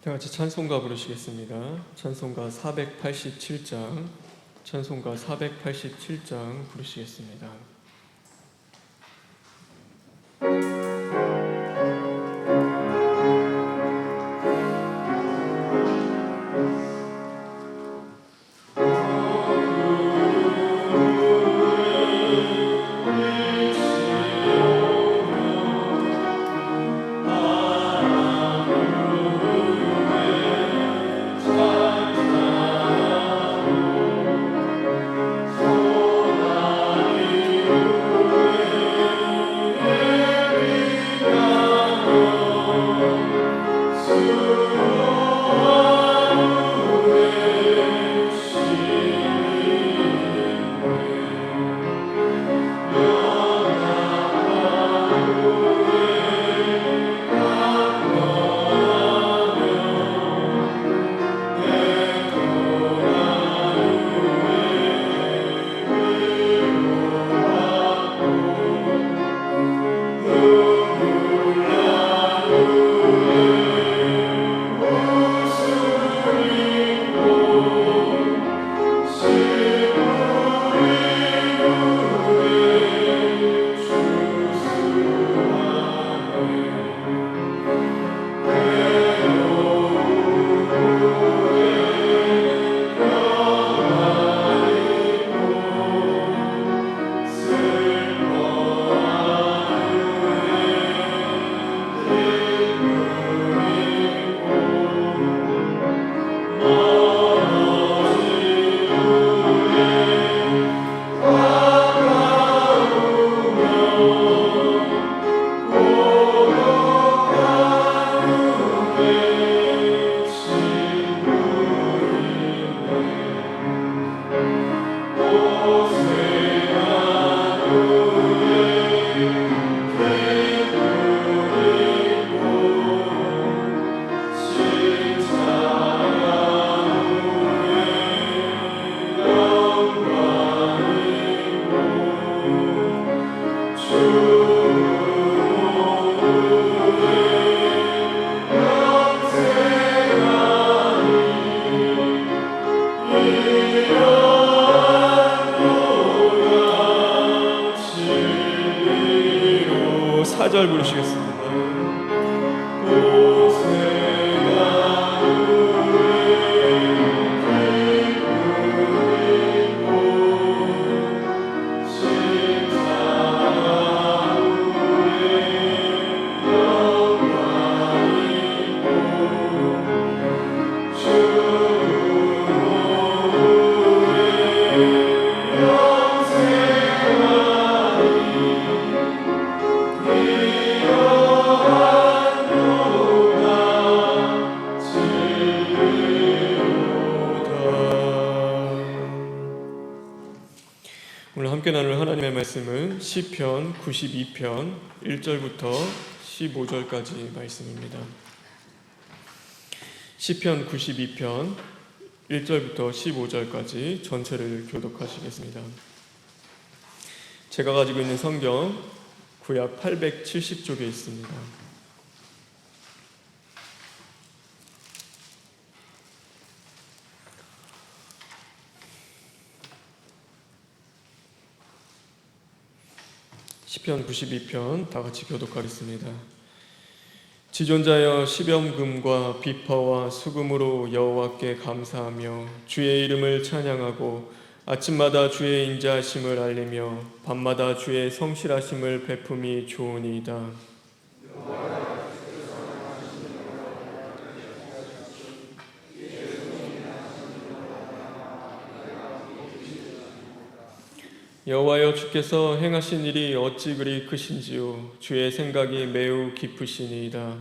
다 같이 찬송가 부르시겠습니다. 찬송가 487장, 찬송가 487장 부르시겠습니다. 사절 부르시겠습니다. 오늘 함께 나눌 하나님의 말씀은 시편 92편 1절부터 15절까지 말씀입니다. 시편 92편 1절부터 15절까지 전체를 교독하시겠습니다. 제가 가지고 있는 성경 구약 870쪽에 있습니다. 시편 92편 다 같이 교독하겠습니다. 지존자여 시병금과 비퍼와 수금으로 여호와께 감사하며 주의 이름을 찬양하고 아침마다 주의 인자하심을 알리며 밤마다 주의 성실하심을 베품이 좋으니이다. 여호와여 주께서 행하신 일이 어찌 그리 크신지요 주의 생각이 매우 깊으시니이다.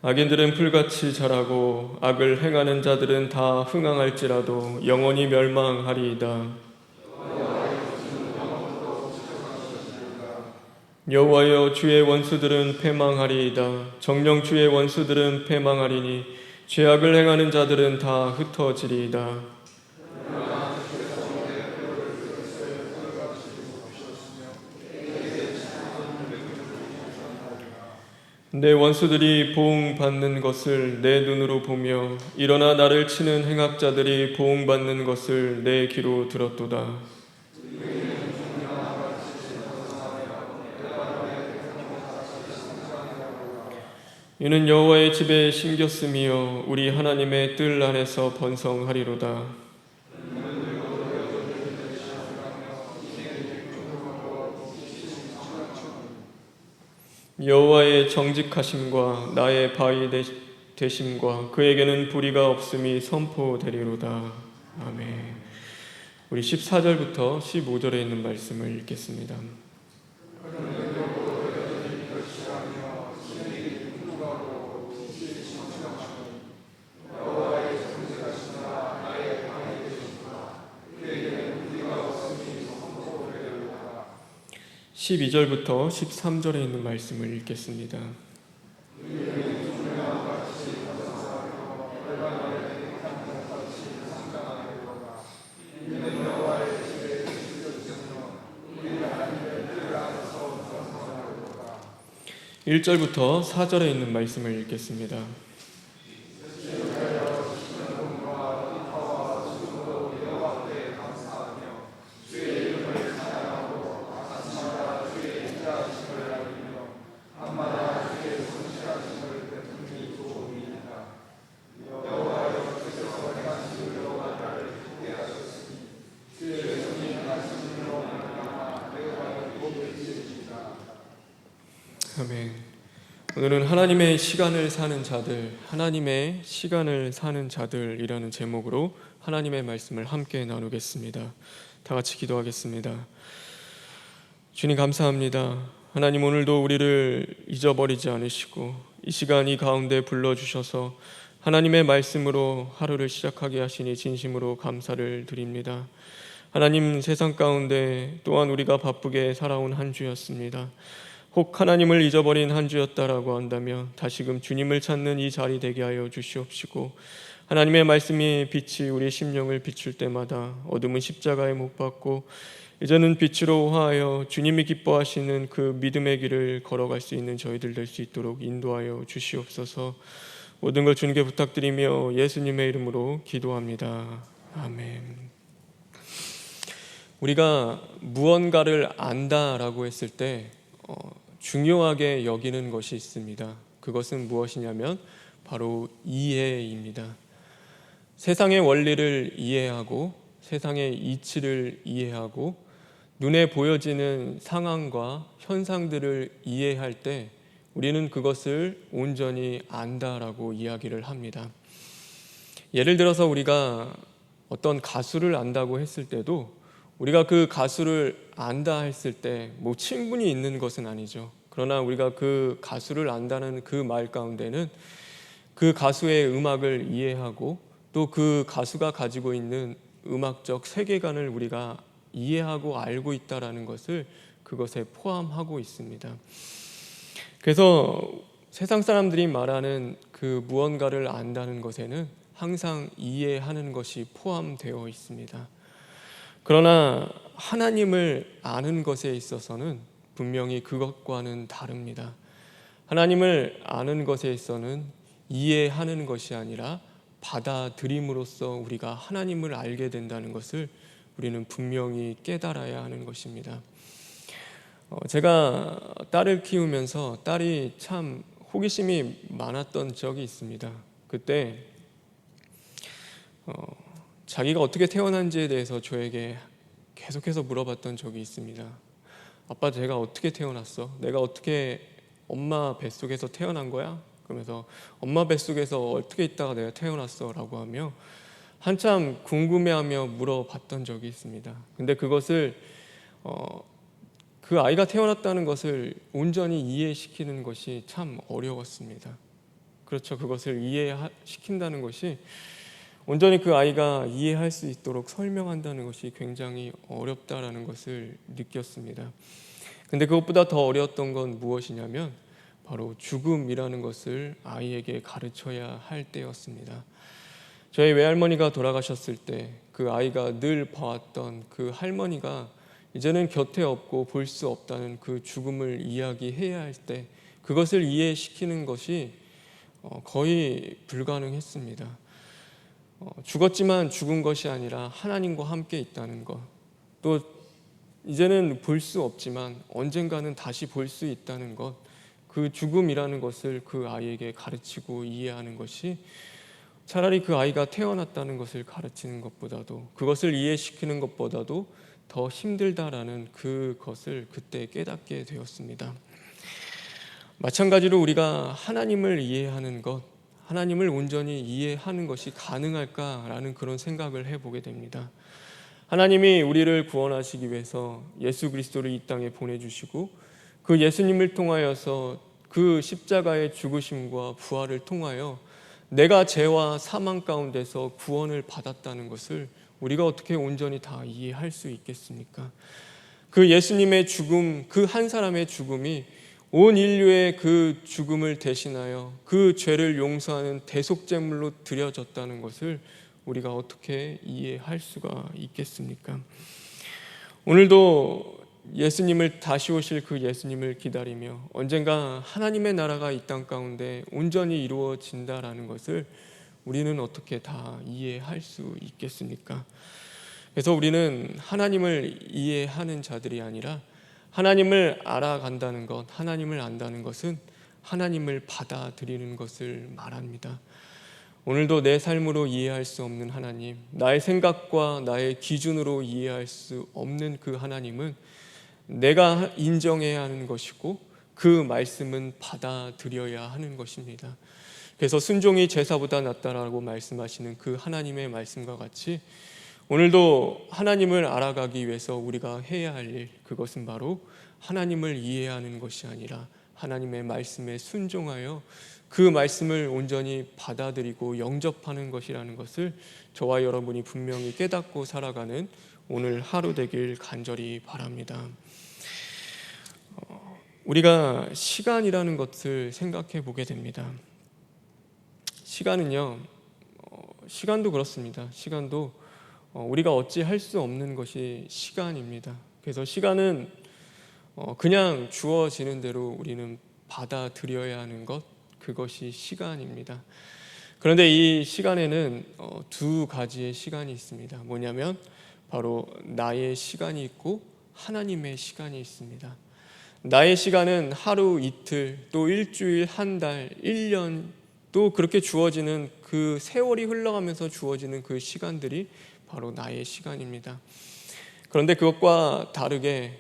악인들은 풀같이 자라고 악을 행하는 자들은 다 흥황할지라도 영원히 멸망하리이다. 여호와여 주의 원수들은 패망하리이다. 정녕 주의 원수들은 패망하리니 죄악을 행하는 자들은 다 흩어지리이다. 내 원수들이 보응받는 것을 내 눈으로 보며 일어나 나를 치는 행악자들이 보응받는 것을 내 귀로 들었도다. 이는 여호와의 집에 심겼으며 우리 하나님의 뜰 안에서 번성하리로다. 여호와의 정직하심과 나의 바위 되심과 그에게는 불의가 없음이 선포되리로다. 아멘. 우리 14절부터 15절에 있는 말씀을 읽겠습니다. (12절부터) (13절에) 있는 말씀을 읽겠습니다. (1절부터) (4절에) 있는 말씀을 읽겠습니다. 아멘. 오늘은 하나님의 시간을 사는 자들, 하나님의 시간을 사는 자들이라는 제목으로 하나님의 말씀을 함께 나누겠습니다. 다 같이 기도하겠습니다. 주님 감사합니다. 하나님 오늘도 우리를 잊어버리지 않으시고 이 시간 이 가운데 불러주셔서 하나님의 말씀으로 하루를 시작하게 하시니 진심으로 감사를 드립니다. 하나님 세상 가운데 또한 우리가 바쁘게 살아온 한 주였습니다. 혹 하나님을 잊어버린 한 주였다라고 한다면 다시금 주님을 찾는 이 자리 되게 하여 주시옵시고 하나님의 말씀이 빛이 우리 심령을 비출 때마다 어둠은 십자가에 못 박고 이제는 빛으로 화하여 주님이 기뻐하시는 그 믿음의 길을 걸어갈 수 있는 저희들 될 수 있도록 인도하여 주시옵소서. 모든 걸 주님께 부탁드리며 예수님의 이름으로 기도합니다. 아멘. 우리가 무언가를 안다라고 했을 때 중요하게 여기는 것이 있습니다. 그것은 무엇이냐면 바로 이해입니다. 세상의 원리를 이해하고 세상의 이치를 이해하고 눈에 보여지는 상황과 현상들을 이해할 때 우리는 그것을 온전히 안다라고 이야기를 합니다. 예를 들어서 우리가 어떤 가수를 안다고 했을 때도 우리가 그 가수를 안다 했을 때 뭐 친분이 있는 것은 아니죠. 그러나 우리가 그 가수를 안다는 그 말 가운데는 그 가수의 음악을 이해하고 또 그 가수가 가지고 있는 음악적 세계관을 우리가 이해하고 알고 있다라는 것을 그것에 포함하고 있습니다. 그래서 세상 사람들이 말하는 그 무언가를 안다는 것에는 항상 이해하는 것이 포함되어 있습니다. 그러나 하나님을 아는 것에 있어서는 분명히 그것과는 다릅니다. 하나님을 아는 것에 있어서는 이해하는 것이 아니라 받아들임으로써 우리가 하나님을 알게 된다는 것을 우리는 분명히 깨달아야 하는 것입니다. 제가 딸을 키우면서 딸이 참 호기심이 많았던 적이 있습니다. 그때 자기가 어떻게 태어난지에 대해서 저에게 계속해서 물어봤던 적이 있습니다. 아빠, 제가 어떻게 태어났어? 내가 어떻게 엄마 뱃속에서 태어난 거야? 그러면서 엄마 뱃속에서 어떻게 있다가 내가 태어났어? 라고 하며 한참 궁금해하며 물어봤던 적이 있습니다. 근데 그것을 그 아이가 태어났다는 것을 온전히 이해시키는 것이 참 어려웠습니다. 그렇죠. 그것을 이해시킨다는 것이 온전히 그 아이가 이해할 수 있도록 설명한다는 것이 굉장히 어렵다라는 것을 느꼈습니다. 근데 그것보다 더 어려웠던 건 무엇이냐면 바로 죽음이라는 것을 아이에게 가르쳐야 할 때였습니다. 저희 외할머니가 돌아가셨을 때 그 아이가 늘 봐왔던 그 할머니가 이제는 곁에 없고 볼 수 없다는 그 죽음을 이야기해야 할 때 그것을 이해시키는 것이 거의 불가능했습니다. 죽었지만 죽은 것이 아니라 하나님과 함께 있다는 것, 또 이제는 볼 수 없지만 언젠가는 다시 볼 수 있다는 것, 그 죽음이라는 것을 그 아이에게 가르치고 이해하는 것이 차라리 그 아이가 태어났다는 것을 가르치는 것보다도, 그것을 이해시키는 것보다도 더 힘들다라는 그것을 그때 깨닫게 되었습니다. 마찬가지로 우리가 하나님을 이해하는 것, 하나님을 온전히 이해하는 것이 가능할까라는 그런 생각을 해보게 됩니다. 하나님이 우리를 구원하시기 위해서 예수 그리스도를 이 땅에 보내주시고, 그 예수님을 통하여서 그 십자가의 죽으심과 부활을 통하여 내가 죄와 사망 가운데서 구원을 받았다는 것을 우리가 어떻게 온전히 다 이해할 수 있겠습니까? 그 예수님의 죽음, 그 한 사람의 죽음이 온 인류의 그 죽음을 대신하여 그 죄를 용서하는 대속제물로 드려졌다는 것을 우리가 어떻게 이해할 수가 있겠습니까? 오늘도 예수님을 다시 오실 그 예수님을 기다리며 언젠가 하나님의 나라가 이 땅 가운데 온전히 이루어진다라는 것을 우리는 어떻게 다 이해할 수 있겠습니까? 그래서 우리는 하나님을 이해하는 자들이 아니라 하나님을 알아간다는 것, 하나님을 안다는 것은 하나님을 받아들이는 것을 말합니다. 오늘도 내 삶으로 이해할 수 없는 하나님, 나의 생각과 나의 기준으로 이해할 수 없는 그 하나님은 내가 인정해야 하는 것이고, 그 말씀은 받아들여야 하는 것입니다. 그래서 순종이 제사보다 낫다라고 말씀하시는 그 하나님의 말씀과 같이 오늘도 하나님을 알아가기 위해서 우리가 해야 할 일, 그것은 바로 하나님을 이해하는 것이 아니라 하나님의 말씀에 순종하여 그 말씀을 온전히 받아들이고 영접하는 것이라는 것을 저와 여러분이 분명히 깨닫고 살아가는 오늘 하루 되길 간절히 바랍니다. 우리가 시간이라는 것을 생각해 보게 됩니다. 시간은요, 시간도 그렇습니다. 시간도 우리가 어찌 할 수 없는 것이 시간입니다. 그래서 시간은 그냥 주어지는 대로 우리는 받아들여야 하는 것, 그것이 시간입니다. 그런데 이 시간에는 두 가지의 시간이 있습니다. 뭐냐면 바로 나의 시간이 있고 하나님의 시간이 있습니다. 나의 시간은 하루, 이틀, 또 일주일, 한 달, 1년, 또 그렇게 주어지는 그 세월이 흘러가면서 주어지는 그 시간들이 바로 나의 시간입니다. 그런데 그것과 다르게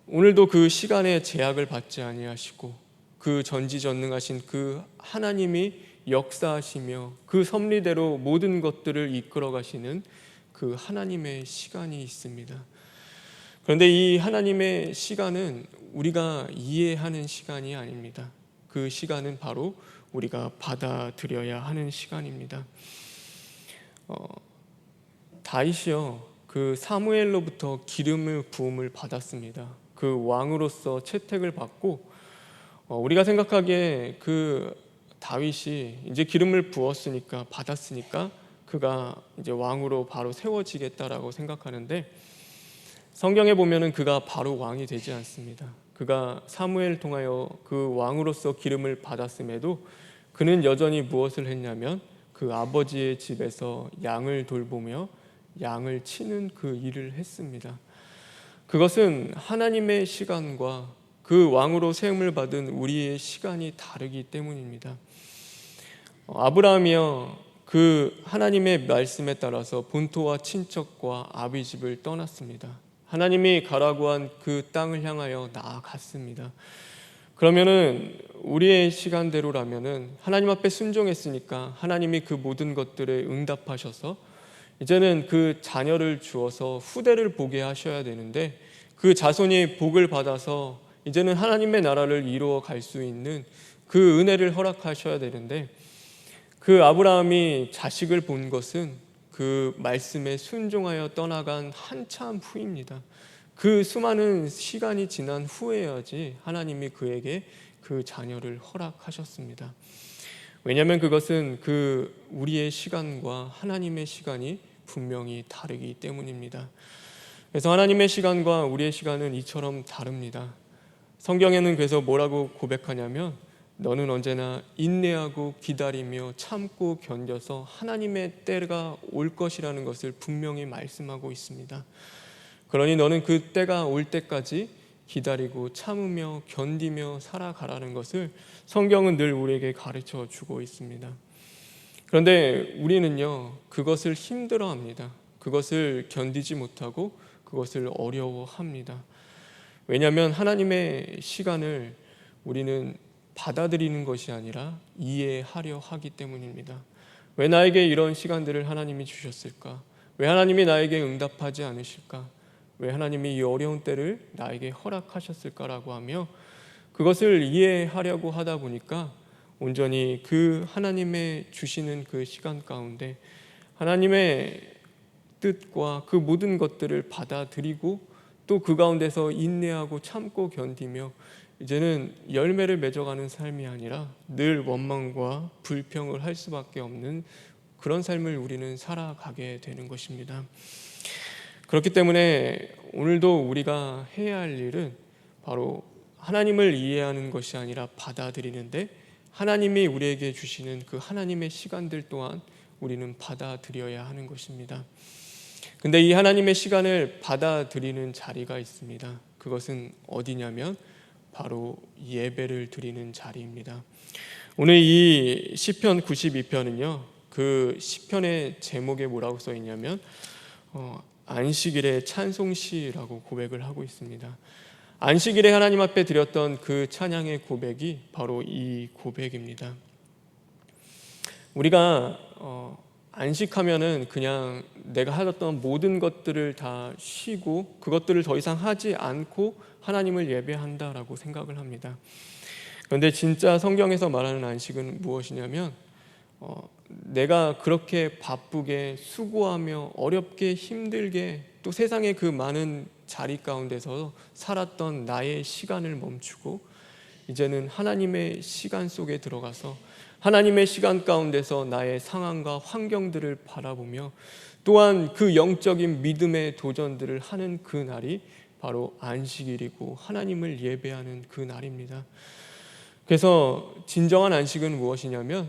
오늘도 그 시간의 제약을 받지 아니하시고 그 전지전능하신 그 하나님이 역사하시며 그 섭리대로 모든 것들을 이끌어 가시는 그 하나님의 시간이 있습니다. 그런데 이 하나님의 시간은 우리가 이해하는 시간이 아닙니다. 그 시간은 바로 우리가 받아들여야 하는 시간입니다. 다윗이요, 그 사무엘로부터 기름을 부음을 받았습니다. 그 왕으로서 채택을 받고 우리가 생각하기에 그 다윗이 이제 기름을 부었으니까, 받았으니까 그가 이제 왕으로 바로 세워지겠다라고 생각하는데, 성경에 보면은 그가 바로 왕이 되지 않습니다. 그가 사무엘 통하여 그 왕으로서 기름을 받았음에도 그는 여전히 무엇을 했냐면 그 아버지의 집에서 양을 돌보며 양을 치는 그 일을 했습니다. 그것은 하나님의 시간과 그 왕으로 세움을 받은 우리의 시간이 다르기 때문입니다. 아브라함이요, 그 하나님의 말씀에 따라서 본토와 친척과 아비 집을 떠났습니다. 하나님이 가라고 한 그 땅을 향하여 나아갔습니다. 그러면은 우리의 시간대로라면은 하나님 앞에 순종했으니까 하나님이 그 모든 것들에 응답하셔서 이제는 그 자녀를 주어서 후대를 보게 하셔야 되는데, 그 자손이 복을 받아서 이제는 하나님의 나라를 이루어 갈 수 있는 그 은혜를 허락하셔야 되는데, 그 아브라함이 자식을 본 것은 그 말씀에 순종하여 떠나간 한참 후입니다. 그 수많은 시간이 지난 후에야지 하나님이 그에게 그 자녀를 허락하셨습니다. 왜냐하면 그것은 그 우리의 시간과 하나님의 시간이 분명히 다르기 때문입니다. 그래서 하나님의 시간과 우리의 시간은 이처럼 다릅니다. 성경에는 그래서 뭐라고 고백하냐면 너는 언제나 인내하고 기다리며 참고 견뎌서 하나님의 때가 올 것이라는 것을 분명히 말씀하고 있습니다. 그러니 너는 그 때가 올 때까지 기다리고 참으며 견디며 살아가라는 것을 성경은 늘 우리에게 가르쳐 주고 있습니다. 그런데 우리는요, 그것을 힘들어합니다. 그것을 견디지 못하고 그것을 어려워합니다. 왜냐하면 하나님의 시간을 우리는 받아들이는 것이 아니라 이해하려 하기 때문입니다. 왜 나에게 이런 시간들을 하나님이 주셨을까? 왜 하나님이 나에게 응답하지 않으실까? 왜 하나님이 이 어려운 때를 나에게 허락하셨을까라고 하며 그것을 이해하려고 하다 보니까 온전히 그 하나님의 주시는 그 시간 가운데 하나님의 뜻과 그 모든 것들을 받아들이고 또 그 가운데서 인내하고 참고 견디며 이제는 열매를 맺어가는 삶이 아니라 늘 원망과 불평을 할 수밖에 없는 그런 삶을 우리는 살아가게 되는 것입니다. 그렇기 때문에 오늘도 우리가 해야 할 일은 바로 하나님을 이해하는 것이 아니라 받아들이는데 하나님이 우리에게 주시는 그 하나님의 시간들 또한 우리는 받아들여야 하는 것입니다. 근데 이 하나님의 시간을 받아들이는 자리가 있습니다. 그것은 어디냐면 바로 예배를 드리는 자리입니다. 오늘 이 시편 92편은요. 그 시편의 제목에 뭐라고 써 있냐면 안식일의 찬송시라고 고백을 하고 있습니다. 안식일에 하나님 앞에 드렸던 그 찬양의 고백이 바로 이 고백입니다. 우리가 안식하면은 그냥 내가 하던 모든 것들을 다 쉬고 그것들을 더 이상 하지 않고 하나님을 예배한다라고 생각을 합니다. 그런데 진짜 성경에서 말하는 안식은 무엇이냐면 내가 그렇게 바쁘게 수고하며 어렵게 힘들게 또 세상의 그 많은 자리 가운데서 살았던 나의 시간을 멈추고 이제는 하나님의 시간 속에 들어가서 하나님의 시간 가운데서 나의 상황과 환경들을 바라보며 또한 그 영적인 믿음의 도전들을 하는 그 날이 바로 안식일이고 하나님을 예배하는 그 날입니다. 그래서 진정한 안식은 무엇이냐면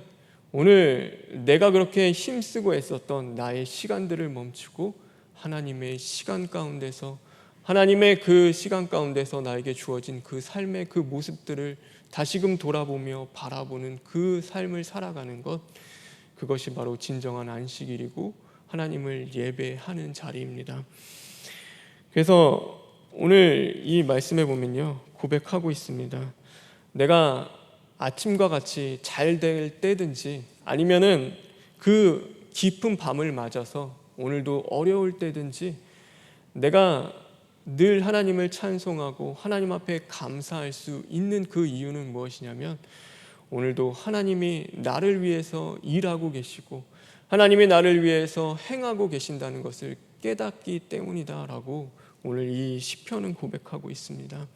오늘 내가 그렇게 힘쓰고 애썼던 나의 시간들을 멈추고 하나님의 시간 가운데서 하나님의 그 시간 가운데서 나에게 주어진 그 삶의 그 모습들을 다시금 돌아보며 바라보는 그 삶을 살아가는 것, 그것이 바로 진정한 안식일이고 하나님을 예배하는 자리입니다. 그래서 오늘 이 말씀에 보면요, 고백하고 있습니다. 내가 아침과 같이 잘 될 때든지 아니면은 그 깊은 밤을 맞아서 오늘도 어려울 때든지 내가 늘 하나님을 찬송하고 하나님 앞에 감사할 수 있는 그 이유는 무엇이냐면 오늘도 하나님이 나를 위해서 일하고 계시고 하나님이 나를 위해서 행하고 계신다는 것을 깨닫기 때문이다라고 오늘 이 시편은 고백하고 있습니다.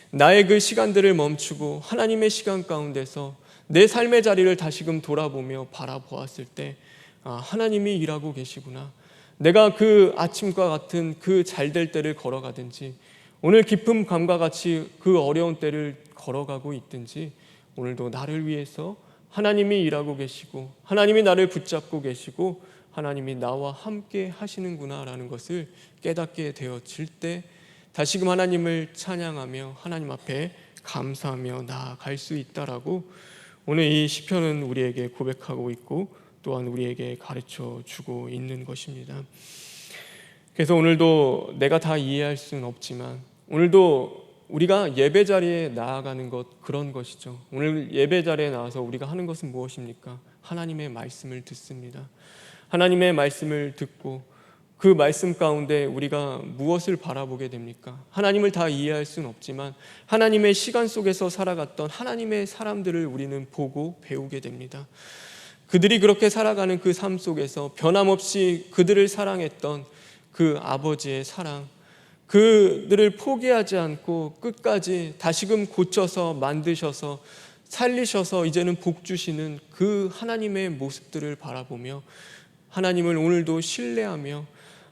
나의 그 시간들을 멈추고 하나님의 시간 가운데서 내 삶의 자리를 다시금 돌아보며 바라보았을 때 하나님이 일하고 계시구나. 내가 그 아침과 같은 그 잘될 때를 걸어가든지 오늘 깊은 밤과 같이 그 어려운 때를 걸어가고 있든지 오늘도 나를 위해서 하나님이 일하고 계시고 하나님이 나를 붙잡고 계시고 하나님이 나와 함께 하시는구나라는 것을 깨닫게 되어질 때 다시금 하나님을 찬양하며 하나님 앞에 감사하며 나아갈 수 있다라고 오늘 이 시편은 우리에게 고백하고 있고 또한 우리에게 가르쳐 주고 있는 것입니다. 그래서 오늘도 내가 다 이해할 수는 없지만 오늘도 우리가 예배 자리에 나아가는 것 그런 것이죠. 오늘 예배 자리에 나와서 우리가 하는 것은 무엇입니까? 하나님의 말씀을 듣습니다. 하나님의 말씀을 듣고 그 말씀 가운데 우리가 무엇을 바라보게 됩니까? 하나님을 다 이해할 수는 없지만 하나님의 시간 속에서 살아갔던 하나님의 사람들을 우리는 보고 배우게 됩니다. 그들이 그렇게 살아가는 그 삶 속에서 변함없이 그들을 사랑했던 그 아버지의 사랑, 그들을 포기하지 않고 끝까지 다시금 고쳐서 만드셔서 살리셔서 이제는 복 주시는 그 하나님의 모습들을 바라보며 하나님을 오늘도 신뢰하며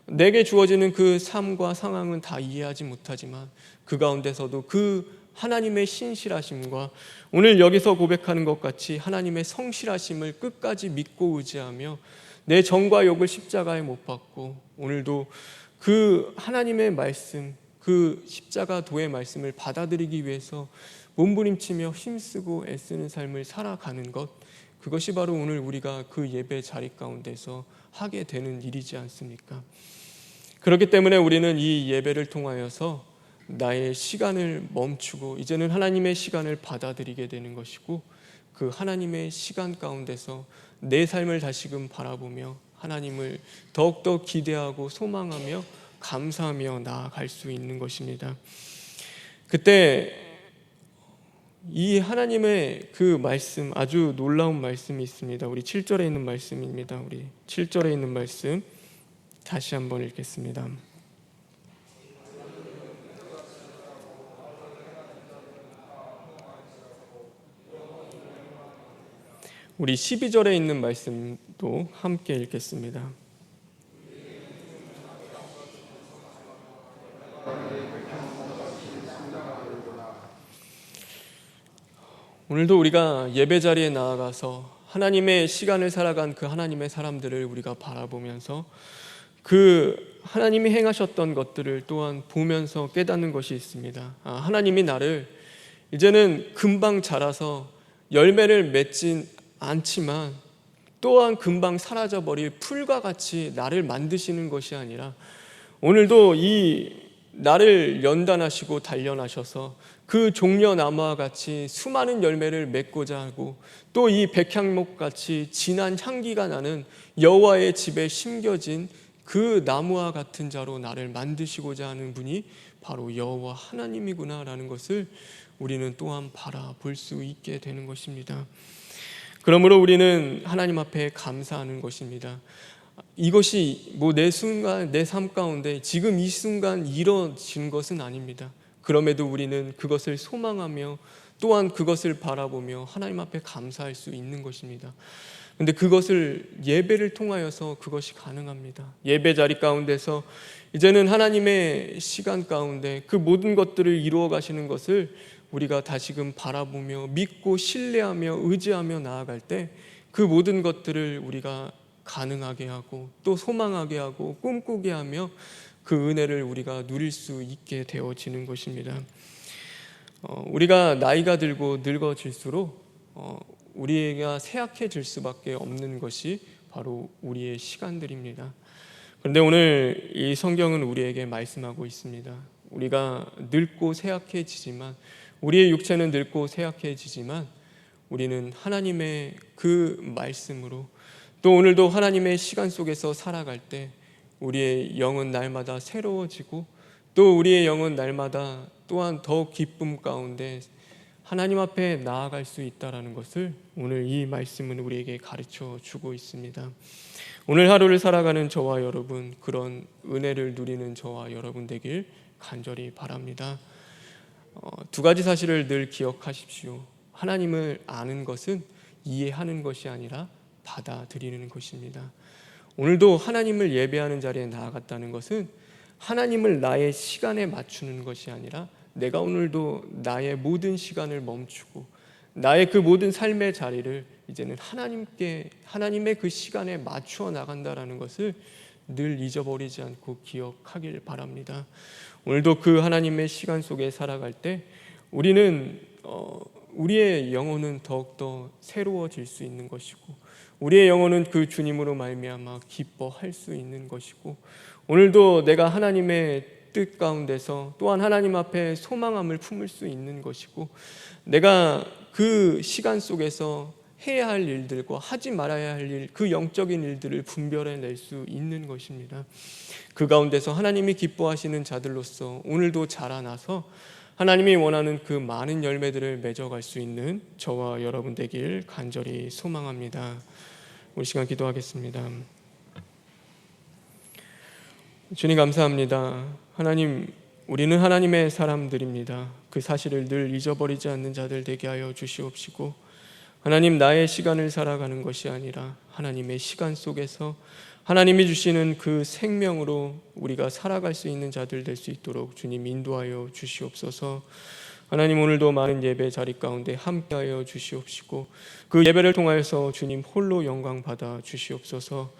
내게 주어지는 그 삶과 상황은 다 이해하지 못하지만 그 가운데서도 그 하나님의 신실하심과 오늘 여기서 고백하는 것 같이 하나님의 성실하심을 끝까지 믿고 의지하며 내 정과 욕을 십자가에 못 박고 오늘도 그 하나님의 말씀, 그 십자가 도의 말씀을 받아들이기 위해서 몸부림치며 힘쓰고 애쓰는 삶을 살아가는 것, 그것이 바로 오늘 우리가 그 예배 자리 가운데서 하게 되는 일이지 않습니까? 그렇기 때문에 우리는 이 예배를 통하여서 나의 시간을 멈추고 이제는 하나님의 시간을 받아들이게 되는 것이고, 그 하나님의 시간 가운데서 내 삶을 다시금 바라보며 하나님을 더욱더 기대하고 소망하며 감사하며 나아갈 수 있는 것입니다. 그때 이 하나님의 그 말씀, 아주 놀라운 말씀이 있습니다. 우리 7절에 있는 말씀입니다. 우리 7절에 있는 말씀 다시 한번 읽겠습니다. 우리 12절에 있는 말씀도 함께 읽겠습니다. 오늘도 우리가 예배 자리에 나아가서 하나님의 시간을 살아간 그 하나님의 사람들을 우리가 바라보면서 그 하나님이 행하셨던 것들을 또한 보면서 깨닫는 것이 있습니다. 하나님이 나를 이제는 금방 자라서 열매를 맺진 않지만 또한 금방 사라져버릴 풀과 같이 나를 만드시는 것이 아니라 오늘도 이 나를 연단하시고 단련하셔서 그 종려나무와 같이 수많은 열매를 맺고자 하고 또 이 백향목같이 진한 향기가 나는 여호와의 집에 심겨진 그 나무와 같은 자로 나를 만드시고자 하는 분이 바로 여호와 하나님이구나라는 것을 우리는 또한 바라볼 수 있게 되는 것입니다. 그러므로 우리는 하나님 앞에 감사하는 것입니다. 이것이 내 순간, 내 삶 가운데 지금 이 순간 이루어진 것은 아닙니다. 그럼에도 우리는 그것을 소망하며 또한 그것을 바라보며 하나님 앞에 감사할 수 있는 것입니다. 그런데 그것을 예배를 통하여서 그것이 가능합니다. 예배 자리 가운데서 이제는 하나님의 시간 가운데 그 모든 것들을 이루어 가시는 것을 우리가 다시금 바라보며 믿고 신뢰하며 의지하며 나아갈 때 그 모든 것들을 우리가 가능하게 하고 또 소망하게 하고 꿈꾸게 하며 그 은혜를 우리가 누릴 수 있게 되어지는 것입니다. 우리가 나이가 들고 늙어질수록 우리가 쇠약해질 수밖에 없는 것이 바로 우리의 시간들입니다. 그런데 오늘 이 성경은 우리에게 말씀하고 있습니다. 우리가 늙고 쇠약해지지만, 우리의 육체는 늙고 쇠약해지지만 우리는 하나님의 그 말씀으로 또 오늘도 하나님의 시간 속에서 살아갈 때 우리의 영은 날마다 새로워지고 또 우리의 영은 날마다 또한 더 기쁨 가운데 하나님 앞에 나아갈 수 있다는 것을 오늘 이 말씀은 우리에게 가르쳐 주고 있습니다. 오늘 하루를 살아가는 저와 여러분, 그런 은혜를 누리는 저와 여러분 되길 간절히 바랍니다. 두 가지 사실을 늘 기억하십시오. 하나님을 아는 것은 이해하는 것이 아니라 받아들이는 것입니다. 오늘도 하나님을 예배하는 자리에 나아갔다는 것은 하나님을 나의 시간에 맞추는 것이 아니라 내가 오늘도 나의 모든 시간을 멈추고 나의 그 모든 삶의 자리를 이제는 하나님의 그 시간에 맞추어 나간다라는 것을 늘 잊어버리지 않고 기억하길 바랍니다. 오늘도 그 하나님의 시간 속에 살아갈 때 우리는 우리의 영혼은 더욱더 새로워질 수 있는 것이고 우리의 영혼은 그 주님으로 말미암아 기뻐할 수 있는 것이고 오늘도 내가 하나님의 뜻 가운데서 또한 하나님 앞에 소망함을 품을 수 있는 것이고 내가 그 시간 속에서 해야 할 일들과 하지 말아야 할 일, 그 영적인 일들을 분별해낼 수 있는 것입니다. 그 가운데서 하나님이 기뻐하시는 자들로서 오늘도 자라나서 하나님이 원하는 그 많은 열매들을 맺어갈 수 있는 저와 여러분 되길 간절히 소망합니다. 우리 시간 기도하겠습니다. 주님 감사합니다. 하나님, 우리는 하나님의 사람들입니다. 그 사실을 늘 잊어버리지 않는 자들 되게 하여 주시옵시고 하나님, 나의 시간을 살아가는 것이 아니라 하나님의 시간 속에서 하나님이 주시는 그 생명으로 우리가 살아갈 수 있는 자들 될 수 있도록 주님 인도하여 주시옵소서. 하나님, 오늘도 많은 예배 자리 가운데 함께하여 주시옵시고 그 예배를 통하여서 주님 홀로 영광 받아 주시옵소서.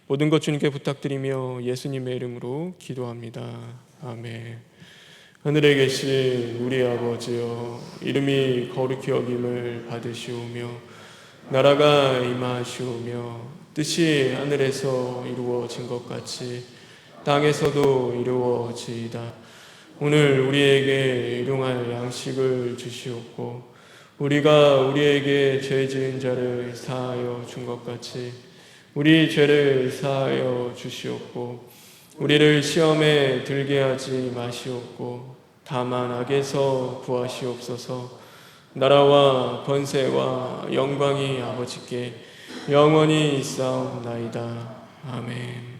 모든 것 주님께 부탁드리며 예수님의 이름으로 기도합니다. 아멘. 하늘에 계신 우리 아버지여, 이름이 거룩히 여김을 받으시오며 나라가 임하시오며 뜻이 하늘에서 이루어진 것 같이 땅에서도 이루어지이다. 오늘 우리에게 일용할 양식을 주시옵고 우리가 우리에게 죄 지은 자를 사하여 준 것 같이 우리 죄를 사하여 주시옵고 우리를 시험에 들게 하지 마시옵고 다만 악에서 구하시옵소서. 나라와 권세와 영광이 아버지께 영원히 있사옵나이다. 아멘.